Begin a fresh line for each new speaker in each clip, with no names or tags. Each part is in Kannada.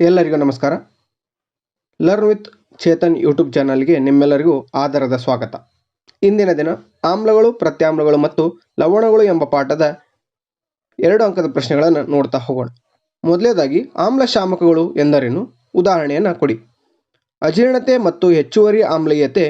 ಎಲ್ಲರಿಗೂ ನಮಸ್ಕಾರ. ಲರ್ನ್ ವಿತ್ ಚೇತನ್ ಯೂಟ್ಯೂಬ್ ಚಾನಲ್ಗೆ ನಿಮ್ಮೆಲ್ಲರಿಗೂ ಆದರದ ಸ್ವಾಗತ. ಇಂದಿನ ದಿನ ಆಮ್ಲಗಳು, ಪ್ರತ್ಯಾಮ್ಲಗಳು ಮತ್ತು ಲವಣಗಳು ಎಂಬ ಪಾಠದ 2 ಅಂಕದ ಪ್ರಶ್ನೆಗಳನ್ನು ನೋಡ್ತಾ ಹೋಗೋಣ. ಮೊದಲನೇದಾಗಿ ಆಮ್ಲಶಾಮಕಗಳು ಎಂದರೇನು? ಉದಾಹರಣೆಯನ್ನು ಕೊಡಿ. ಅಜೀರ್ಣತೆ ಮತ್ತು ಹೆಚ್ಚುವರಿ ಆಮ್ಲೀಯತೆ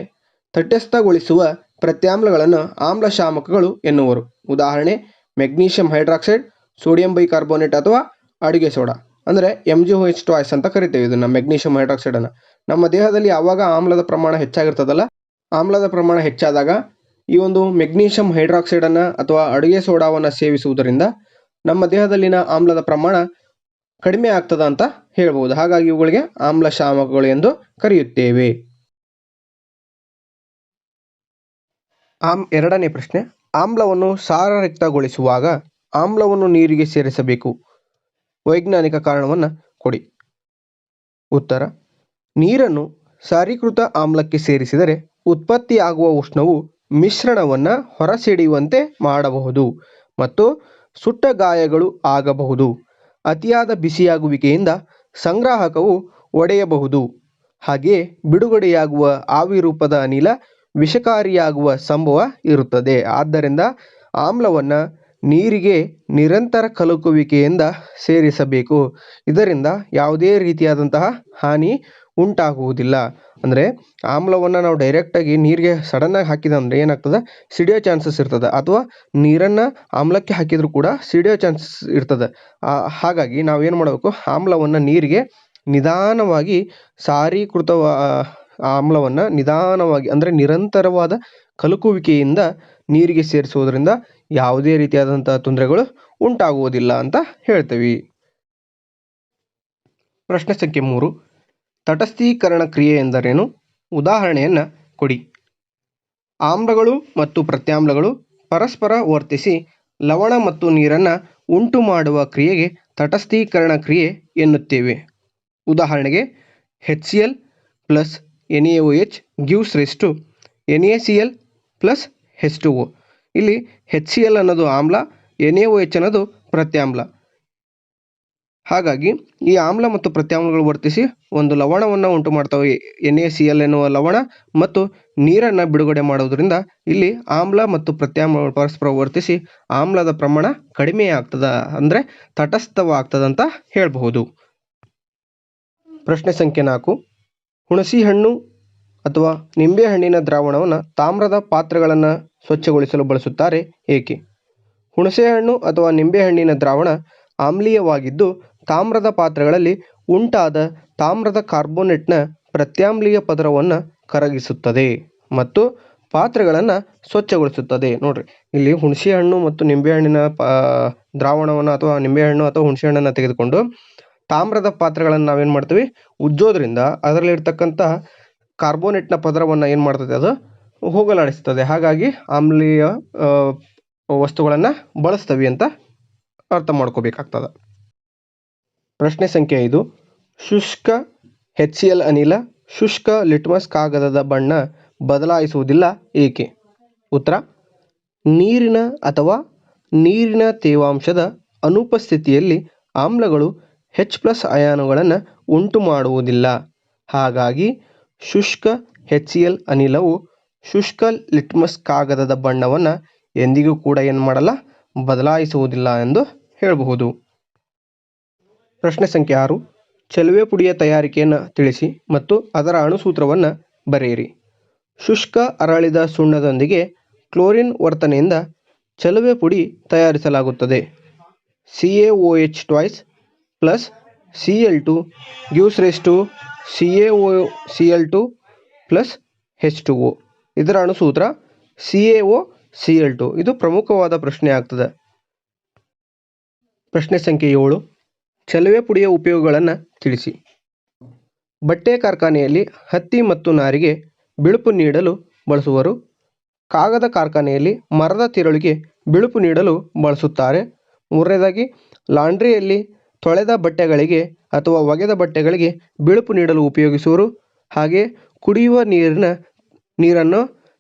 ತಟಸ್ಥಗೊಳಿಸುವ ಪ್ರತ್ಯಾಮ್ಲಗಳನ್ನು ಆಮ್ಲಶಾಮಕಗಳು ಎನ್ನುವರು. ಉದಾಹರಣೆ ಮೆಗ್ನೀಷಿಯಂ ಹೈಡ್ರಾಕ್ಸೈಡ್, ಸೋಡಿಯಂ ಬೈಕಾರ್ಬೋನೇಟ್ ಅಥವಾ ಅಡುಗೆ ಸೋಡಾ. ಅಂದರೆ MgOH2 ಅಂತ ಕರಿತೇವೆ ಇದನ್ನು, ಮೆಗ್ನೀಷಿಯಂ ಹೈಡ್ರಾಕ್ಸೈಡನ್ನು. ನಮ್ಮ ದೇಹದಲ್ಲಿ ಯಾವಾಗ ಆಮ್ಲದ ಪ್ರಮಾಣ ಹೆಚ್ಚಾಗಿರ್ತದಲ್ಲ, ಆಮ್ಲದ ಪ್ರಮಾಣ ಹೆಚ್ಚಾದಾಗ ಈ ಒಂದು ಮೆಗ್ನೀಷಿಯಂ ಹೈಡ್ರಾಕ್ಸೈಡನ್ನು ಅಥವಾ ಅಡುಗೆ ಸೋಡಾವನ್ನು ಸೇವಿಸುವುದರಿಂದ ನಮ್ಮ ದೇಹದಲ್ಲಿನ ಆಮ್ಲದ ಪ್ರಮಾಣ ಕಡಿಮೆ ಆಗ್ತದ ಅಂತ ಹೇಳ್ಬೋದು. ಹಾಗಾಗಿ ಇವುಗಳಿಗೆ ಆಮ್ಲಶಾಮಕಗಳು ಎಂದು ಕರೆಯುತ್ತೇವೆ. ಎರಡನೇ ಪ್ರಶ್ನೆ, ಆಮ್ಲವನ್ನು ಸಾರರಹಿತಗೊಳಿಸುವಾಗ ಆಮ್ಲವನ್ನು ನೀರಿಗೆ ಸೇರಿಸಬೇಕು. ವೈಜ್ಞಾನಿಕ ಕಾರಣವನ್ನು ಕೊಡಿ. ಉತ್ತರ: ನೀರನ್ನು ಸಾರೀಕೃತ ಆಮ್ಲಕ್ಕೆ ಸೇರಿಸಿದರೆ ಉತ್ಪತ್ತಿಯಾಗುವ ಉಷ್ಣವು ಮಿಶ್ರಣವನ್ನು ಹೊರಸೆಳೆಯುವಂತೆ ಮಾಡಬಹುದು ಮತ್ತು ಸುಟ್ಟ ಗಾಯಗಳು ಆಗಬಹುದು. ಅತಿಯಾದ ಬಿಸಿಯಾಗುವಿಕೆಯಿಂದ ಸಂಗ್ರಾಹಕವು ಒಡೆಯಬಹುದು. ಹಾಗೆಯೇ ಬಿಡುಗಡೆಯಾಗುವ ಆವಿ ರೂಪದ ಅನಿಲ ವಿಷಕಾರಿಯಾಗುವ ಸಂಭವ ಇರುತ್ತದೆ. ಆದ್ದರಿಂದ ಆಮ್ಲವನ್ನು ನೀರಿಗೆ ನಿರಂತರ ಕಲಕುವಿಕೆಯಿಂದ ಸೇರಿಸಬೇಕು. ಇದರಿಂದ ಯಾವುದೇ ರೀತಿಯಾದಂತಹ ಹಾನಿ ಉಂಟಾಗುವುದಿಲ್ಲ. ಅಂದರೆ ಆಮ್ಲವನ್ನು ನಾವು ಡೈರೆಕ್ಟಾಗಿ ನೀರಿಗೆ ಸಡನ್ನಾಗಿ ಹಾಕಿದಂದರೆ ಏನಾಗ್ತದೆ, ಸಿಡಿಯೋ ಚಾನ್ಸಸ್ ಇರ್ತದೆ. ಅಥವಾ ನೀರನ್ನು ಆಮ್ಲಕ್ಕೆ ಹಾಕಿದರೂ ಕೂಡ ಸಿಡಿಯೋ ಚಾನ್ಸಸ್ ಇರ್ತದೆ. ಹಾಗಾಗಿ ನಾವೇನು ಮಾಡಬೇಕು, ಆಮ್ಲವನ್ನು ನೀರಿಗೆ ನಿಧಾನವಾಗಿ ಸಾರೀಕೃತ ಆಮ್ಲವನ್ನು ನಿಧಾನವಾಗಿ ಅಂದರೆ ನಿರಂತರವಾದ ಕಲಕುವಿಕೆಯಿಂದ ನೀರಿಗೆ ಸೇರಿಸುವುದರಿಂದ ಯಾವುದೇ ರೀತಿಯಾದಂಥ ತೊಂದರೆಗಳು ಉಂಟಾಗುವುದಿಲ್ಲ ಅಂತ ಹೇಳ್ತೀವಿ. ಪ್ರಶ್ನೆ ಸಂಖ್ಯೆ 3, ತಟಸ್ಥೀಕರಣ ಕ್ರಿಯೆ ಎಂದರೇನು? ಉದಾಹರಣೆಯನ್ನು ಕೊಡಿ. ಆಮ್ಲಗಳು ಮತ್ತು ಪ್ರತ್ಯಾಮ್ಲಗಳು ಪರಸ್ಪರ ವರ್ತಿಸಿ ಲವಣ ಮತ್ತು ನೀರನ್ನು ಉಂಟು ಮಾಡುವ ಕ್ರಿಯೆಗೆ ತಟಸ್ಥೀಕರಣ ಕ್ರಿಯೆ ಎನ್ನುತ್ತೇವೆ. ಉದಾಹರಣೆಗೆ HCl plus NaOH gives rise to NaCl plus H2O. ಇಲ್ಲಿ HCl ಅನ್ನೋದು ಆಮ್ಲ, NaOH ಅನ್ನೋದು ಪ್ರತ್ಯಾಮ್ಲ. ಹಾಗಾಗಿ ಈ ಆಮ್ಲ ಮತ್ತು ಪ್ರತ್ಯಾಮ್ಲಗಳು ವರ್ತಿಸಿ ಒಂದು ಲವಣವನ್ನು ಉಂಟು ಮಾಡ್ತವೆ, NaCl ಎನ್ನುವ ಲವಣ, ಮತ್ತು ನೀರನ್ನು ಬಿಡುಗಡೆ ಮಾಡುವುದರಿಂದ ಇಲ್ಲಿ ಆಮ್ಲ ಮತ್ತು ಪ್ರತ್ಯಾಮ್ಲಗಳು ಪರಸ್ಪರ ವರ್ತಿಸಿ ಆಮ್ಲದ ಪ್ರಮಾಣ ಕಡಿಮೆ ಆಗ್ತದೆ, ಅಂದರೆ ತಟಸ್ಥವಾಗ್ತದಂತ ಹೇಳಬಹುದು. ಪ್ರಶ್ನೆ ಸಂಖ್ಯೆ 4, ಹುಣಸೆಹಣ್ಣು ಅಥವಾ ನಿಂಬೆಹಣ್ಣಿನ ದ್ರಾವಣವನ್ನು ತಾಮ್ರದ ಪಾತ್ರೆಗಳನ್ನು ಸ್ವಚ್ಛಗೊಳಿಸಲು ಬಳಸುತ್ತಾರೆ, ಏಕೆ? ಹುಣಸೆಹಣ್ಣು ಅಥವಾ ನಿಂಬೆಹಣ್ಣಿನ ದ್ರಾವಣ ಆಮ್ಲೀಯವಾಗಿದ್ದು ತಾಮ್ರದ ಪಾತ್ರೆಗಳಲ್ಲಿ ಉಂಟಾದ ತಾಮ್ರದ ಕಾರ್ಬೋನೇಟ್ನ ಪ್ರತ್ಯಾಮ್ಲೀಯ ಪದರವನ್ನು ಕರಗಿಸುತ್ತದೆ ಮತ್ತು ಪಾತ್ರೆಗಳನ್ನು ಸ್ವಚ್ಛಗೊಳಿಸುತ್ತದೆ. ನೋಡ್ರಿ, ಇಲ್ಲಿ ಹುಣಸೆಹಣ್ಣು ಮತ್ತು ನಿಂಬೆಹಣ್ಣಿನ ದ್ರಾವಣವನ್ನು ಅಥವಾ ನಿಂಬೆಹಣ್ಣು ಅಥವಾ ಹುಣಸೆಹಣ್ಣನ್ನು ತೆಗೆದುಕೊಂಡು ತಾಮ್ರದ ಪಾತ್ರೆಗಳನ್ನು ನಾವೇನು ಮಾಡ್ತೀವಿ, ಉಜ್ಜೋದ್ರಿಂದ ಅದರಲ್ಲಿರ್ತಕ್ಕಂಥ ಕಾರ್ಬೋನೇಟ್ನ ಪದರವನ್ನು ಏನು ಮಾಡ್ತದೆ, ಅದು ಹೋಗಲಾಡಿಸ್ತದೆ. ಹಾಗಾಗಿ ಆಮ್ಲೀಯ ವಸ್ತುಗಳನ್ನು ಬಳಸ್ತೀವಿ ಅಂತ ಅರ್ಥ ಮಾಡ್ಕೋಬೇಕಾಗ್ತದೆ. ಪ್ರಶ್ನೆ ಸಂಖ್ಯೆ 5, ಶುಷ್ಕ HCl ಅನಿಲ ಶುಷ್ಕ ಲಿಟ್ಮಸ್ ಕಾಗದದ ಬಣ್ಣ ಬದಲಾಯಿಸುವುದಿಲ್ಲ, ಏಕೆ? ಉತ್ತರ: ನೀರಿನ ಅಥವಾ ನೀರಿನ ತೇವಾಂಶದ ಅನುಪಸ್ಥಿತಿಯಲ್ಲಿ ಆಮ್ಲಗಳು H+ ಅಯಾನುಗಳನ್ನು ಉಂಟು ಮಾಡುವುದಿಲ್ಲ. ಹಾಗಾಗಿ ಶುಷ್ಕ HCl ಅನಿಲವು ಶುಷ್ಕ ಲಿಟ್ಮಸ್ ಕಾಗದದ ಬಣ್ಣವನ್ನು ಎಂದಿಗೂ ಕೂಡ ಏನು ಮಾಡಲ್ಲ, ಬದಲಾಯಿಸುವುದಿಲ್ಲ ಎಂದು ಹೇಳಬಹುದು. ಪ್ರಶ್ನೆ ಸಂಖ್ಯೆ 6, ಚಲುವೆ ಪುಡಿಯ ತಯಾರಿಕೆಯನ್ನು ತಿಳಿಸಿ ಮತ್ತು ಅದರ ಅಣುಸೂತ್ರವನ್ನು ಬರೆಯಿರಿ. ಶುಷ್ಕ ಅರಳಿದ ಸುಣ್ಣದೊಂದಿಗೆ ಕ್ಲೋರಿನ್ ವರ್ತನೆಯಿಂದ ಚಲುವೆ ಪುಡಿ ತಯಾರಿಸಲಾಗುತ್ತದೆ. CaOH2 plus Cl2 gives rise to CaCl2 plus H2O. ಇದರ ಅಣುಸೂತ್ರ CaOCl2. ಇದು ಪ್ರಮುಖವಾದ ಪ್ರಶ್ನೆ ಆಗ್ತದೆ. ಪ್ರಶ್ನೆ ಸಂಖ್ಯೆ 7, ಚಲುವೆ ಪುಡಿಯ ಉಪಯೋಗಗಳನ್ನು ತಿಳಿಸಿ. ಬಟ್ಟೆ ಕಾರ್ಖಾನೆಯಲ್ಲಿ ಹತ್ತಿ ಮತ್ತು ನಾರಿಗೆ ಬಿಳುಪು ನೀಡಲು ಬಳಸುವರು. ಕಾಗದ ಕಾರ್ಖಾನೆಯಲ್ಲಿ ಮರದ ತಿರುಳಿಗೆ ಬಿಳುಪು ನೀಡಲು ಬಳಸುತ್ತಾರೆ. ಮೂರನೇದಾಗಿ ಲಾಂಡ್ರಿಯಲ್ಲಿ ತೊಳೆದ ಬಟ್ಟೆಗಳಿಗೆ ಅಥವಾ ಒಗೆದ ಬಟ್ಟೆಗಳಿಗೆ ಬಿಳುಪು ನೀಡಲು ಉಪಯೋಗಿಸುವರು. ಹಾಗೆ ಕುಡಿಯುವ ನೀರನ್ನು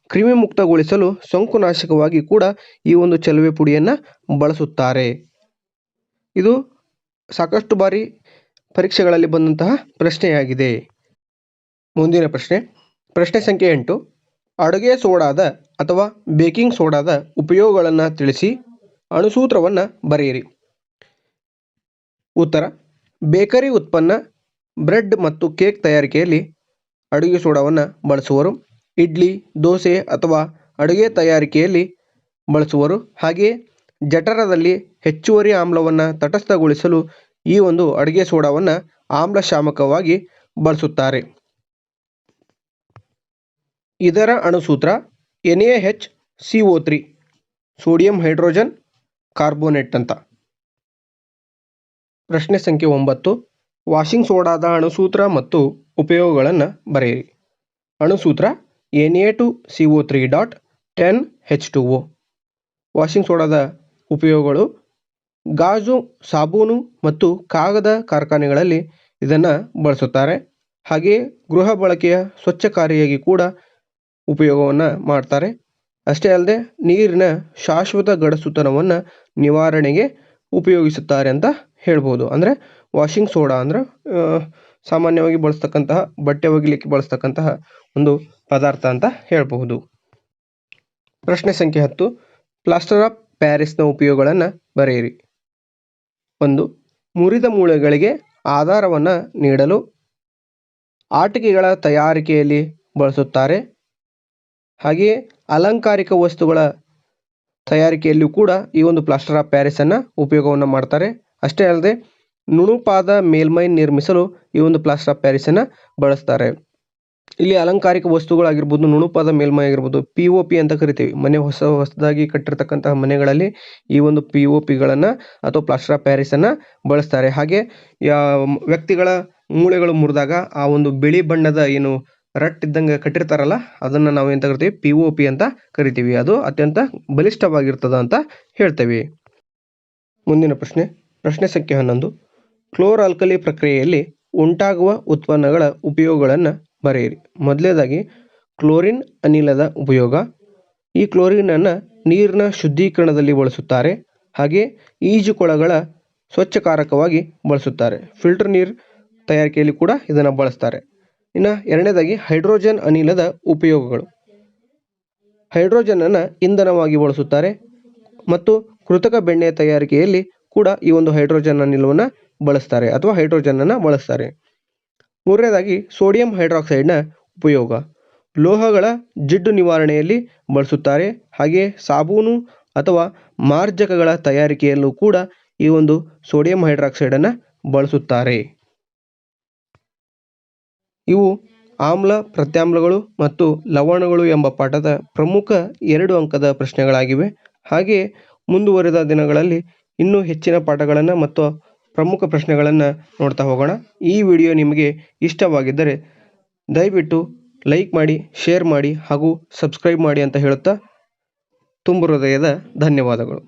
ಕ್ರಿಮಿಮುಕ್ತಗೊಳಿಸಲು ಸೋಂಕುನಾಶಕವಾಗಿ ಕೂಡ ಈ ಒಂದು ಚಲುವೆ ಪುಡಿಯನ್ನು ಬಳಸುತ್ತಾರೆ. ಇದು ಸಾಕಷ್ಟು ಬಾರಿ ಪರೀಕ್ಷೆಗಳಲ್ಲಿ ಬಂದಂತಹ ಪ್ರಶ್ನೆಯಾಗಿದೆ. ಮುಂದಿನ ಪ್ರಶ್ನೆ, ಪ್ರಶ್ನೆ ಸಂಖ್ಯೆ 8. ಅಡುಗೆ ಸೋಡಾದ ಅಥವಾ ಬೇಕಿಂಗ್ ಸೋಡಾದ ಉಪಯೋಗಗಳನ್ನು ತಿಳಿಸಿ, ಅಣುಸೂತ್ರವನ್ನು ಬರೆಯಿರಿ. ಉತ್ತರ: ಬೇಕರಿ ಉತ್ಪನ್ನ, ಬ್ರೆಡ್ ಮತ್ತು ಕೇಕ್ ತಯಾರಿಕೆಯಲ್ಲಿ ಅಡುಗೆ ಸೋಡಾವನ್ನು ಬಳಸುವರು. ಇಡ್ಲಿ, ದೋಸೆ ಅಥವಾ ಅಡುಗೆ ತಯಾರಿಕೆಯಲ್ಲಿ ಬಳಸುವರು. ಹಾಗೆಯೇ ಜಠರದಲ್ಲಿ ಹೆಚ್ಚುವರಿ ಆಮ್ಲವನ್ನು ತಟಸ್ಥಗೊಳಿಸಲು ಈ ಒಂದು ಅಡುಗೆ ಸೋಡಾವನ್ನು ಆಮ್ಲಶಾಮಕವಾಗಿ ಬಳಸುತ್ತಾರೆ. ಇದರ ಅಣುಸೂತ್ರ NaHCO3, ಸೋಡಿಯಂ ಹೈಡ್ರೋಜನ್ ಕಾರ್ಬೋನೇಟ್ ಅಂತ. ಪ್ರಶ್ನೆ ಸಂಖ್ಯೆ 9. ವಾಷಿಂಗ್ ಸೋಡಾದ ಅಣುಸೂತ್ರ ಮತ್ತು ಉಪಯೋಗಗಳನ್ನು ಬರೆಯಿರಿ. ಅಣುಸೂತ್ರ Na2CO3.10H2O. ವಾಷಿಂಗ್ ಸೋಡಾದ ಉಪಯೋಗಗಳು: ಗಾಜು, ಸಾಬೂನು ಮತ್ತು ಕಾಗದ ಕಾರ್ಖಾನೆಗಳಲ್ಲಿ ಇದನ್ನು ಬಳಸುತ್ತಾರೆ. ಹಾಗೆಯೇ ಗೃಹ ಬಳಕೆಯ ಸ್ವಚ್ಛಕಾರಿಯಾಗಿ ಕೂಡ ಉಪಯೋಗವನ್ನು ಮಾಡ್ತಾರೆ. ಅಷ್ಟೇ ಅಲ್ಲದೆ ನೀರಿನ ಶಾಶ್ವತ ಗಡಸುತನವನ್ನು ನಿವಾರಣೆಗೆ ಉಪಯೋಗಿಸುತ್ತಾರೆ ಅಂತ ಹೇಳ್ಬೋದು. ಅಂದರೆ ವಾಷಿಂಗ್ ಸೋಡಾ ಅಂದರೆ ಸಾಮಾನ್ಯವಾಗಿ ಬಳಸ್ತಕ್ಕಂತಹ ಬಟ್ಟೆ ಒಗಿಲಿಕ್ಕೆ ಬಳಸ್ತಕ್ಕಂತಹ ಒಂದು ಪದಾರ್ಥ ಅಂತ ಹೇಳಬಹುದು. ಪ್ರಶ್ನೆ ಸಂಖ್ಯೆ 10. ಪ್ಲಾಸ್ಟರ್ ಆಫ್ ಪ್ಯಾರಿಸ್ನ ಉಪಯೋಗಗಳನ್ನು ಬರೆಯಿರಿ. 1. ಮುರಿದ ಮೂಳೆಗಳಿಗೆ ಆಧಾರವನ್ನು ನೀಡಲು ಆಟಿಕೆಗಳ ತಯಾರಿಕೆಯಲ್ಲಿ ಬಳಸುತ್ತಾರೆ. ಹಾಗೆಯೇ ಅಲಂಕಾರಿಕ ವಸ್ತುಗಳ ತಯಾರಿಕೆಯಲ್ಲೂ ಕೂಡ ಈ ಒಂದು ಪ್ಲಾಸ್ಟರ್ ಆಫ್ ಪ್ಯಾರಿಸನ್ನು ಉಪಯೋಗವನ್ನು ಮಾಡ್ತಾರೆ. ಅಷ್ಟೇ ಅಲ್ಲದೆ ನುಣುಪಾದ ಮೇಲ್ಮೈ ನಿರ್ಮಿಸಲು ಈ ಒಂದು ಪ್ಲಾಸ್ಟರ್ ಆಫ್ ಪ್ಯಾರಿಸನ್ನು ಬಳಸ್ತಾರೆ. ಇಲ್ಲಿ ಅಲಂಕಾರಿಕ ವಸ್ತುಗಳಾಗಿರ್ಬೋದು, ನುಣುಪಾದ ಮೇಲ್ಮೈ ಆಗಿರ್ಬೋದು, POP ಅಂತ ಕರಿತೀವಿ. ಮನೆ ಹೊಸದಾಗಿ ಕಟ್ಟಿರ್ತಕ್ಕಂತಹ ಮನೆಗಳಲ್ಲಿ ಈ ಒಂದು POPಗಳನ್ನು ಅಥವಾ ಪ್ಲಾಸ್ಟರ್ ಆಫ್ ಪ್ಯಾರಿಸನ್ನು ಬಳಸ್ತಾರೆ. ಹಾಗೆ ವ್ಯಕ್ತಿಗಳ ಮೂಳೆಗಳು ಮುರಿದಾಗ ಆ ಒಂದು ಬಿಳಿ ಬಣ್ಣದ ಏನು ರಟ್ ಇದ್ದಂಗೆ ಕಟ್ಟಿರ್ತಾರಲ್ಲ, ಅದನ್ನು ನಾವು ಎಂತ ಕರಿತೀವಿ? POP ಅಂತ ಕರಿತೀವಿ. ಅದು ಅತ್ಯಂತ ಬಲಿಷ್ಠವಾಗಿರ್ತದ ಅಂತ ಹೇಳ್ತೇವೆ. ಮುಂದಿನ ಪ್ರಶ್ನೆ, ಪ್ರಶ್ನೆ ಸಂಖ್ಯೆ 11. ಕ್ಲೋರ್ ಆಲ್ಕಲಿ ಪ್ರಕ್ರಿಯೆಯಲ್ಲಿ ಉಂಟಾಗುವ ಉತ್ಪನ್ನಗಳ ಉಪಯೋಗಗಳನ್ನು ಬರೆಯಿರಿ. ಮೊದಲನೇದಾಗಿ ಕ್ಲೋರಿನ್ ಅನಿಲದ ಉಪಯೋಗ. ಈ ಕ್ಲೋರಿನನ್ನು ನೀರಿನ ಶುದ್ಧೀಕರಣದಲ್ಲಿ ಬಳಸುತ್ತಾರೆ. ಹಾಗೆ ಈಜುಕೊಳಗಳ ಸ್ವಚ್ಛಕಾರಕವಾಗಿ ಬಳಸುತ್ತಾರೆ. ಫಿಲ್ಟರ್ ನೀರು ತಯಾರಿಕೆಯಲ್ಲಿ ಕೂಡ ಇದನ್ನು ಬಳಸ್ತಾರೆ. ಇನ್ನು ಎರಡನೇದಾಗಿ ಹೈಡ್ರೋಜನ್ ಅನಿಲದ ಉಪಯೋಗಗಳು. ಹೈಡ್ರೋಜನನ್ನು ಇಂಧನವಾಗಿ ಬಳಸುತ್ತಾರೆ ಮತ್ತು ಕೃತಕ ಬೆಣ್ಣೆ ತಯಾರಿಕೆಯಲ್ಲಿ ಕೂಡ ಈ ಒಂದು ಹೈಡ್ರೋಜನ್ ಅನಿಲವನ್ನು ಬಳಸ್ತಾರೆ ಅಥವಾ ಹೈಡ್ರೋಜನನ್ನು ಬಳಸ್ತಾರೆ. ಮೂರನೇದಾಗಿ ಸೋಡಿಯಂ ಹೈಡ್ರಾಕ್ಸೈಡ್ನ ಉಪಯೋಗ. ಲೋಹಗಳ ಜಿಡ್ಡು ನಿವಾರಣೆಯಲ್ಲಿ ಬಳಸುತ್ತಾರೆ. ಹಾಗೆ ಸಾಬೂನು ಅಥವಾ ಮಾರ್ಜಕಗಳ ತಯಾರಿಕೆಯಲ್ಲೂ ಕೂಡ ಈ ಒಂದು ಸೋಡಿಯಂ ಹೈಡ್ರಾಕ್ಸೈಡನ್ನು ಬಳಸುತ್ತಾರೆ. ಇವು ಆಮ್ಲ, ಪ್ರತ್ಯಾಮ್ಲಗಳು ಮತ್ತು ಲವಣಗಳು ಎಂಬ ಪಾಠದ ಪ್ರಮುಖ 2 ಅಂಕದ ಪ್ರಶ್ನೆಗಳಾಗಿವೆ. ಹಾಗೆಯೇ ಮುಂದುವರೆದ ದಿನಗಳಲ್ಲಿ ಇನ್ನೂ ಹೆಚ್ಚಿನ ಪಾಠಗಳನ್ನು ಮತ್ತು ಪ್ರಮುಖ ಪ್ರಶ್ನೆಗಳನ್ನು ನೋಡ್ತಾ ಹೋಗೋಣ. ಈ ವಿಡಿಯೋ ನಿಮಗೆ ಇಷ್ಟವಾಗಿದ್ದರೆ ದಯವಿಟ್ಟು ಲೈಕ್ ಮಾಡಿ, ಶೇರ್ ಮಾಡಿ ಹಾಗೂ ಸಬ್ಸ್ಕ್ರೈಬ್ ಮಾಡಿ ಅಂತ ಹೇಳುತ್ತಾ ತುಂಬ ಹೃದಯದ ಧನ್ಯವಾದಗಳು.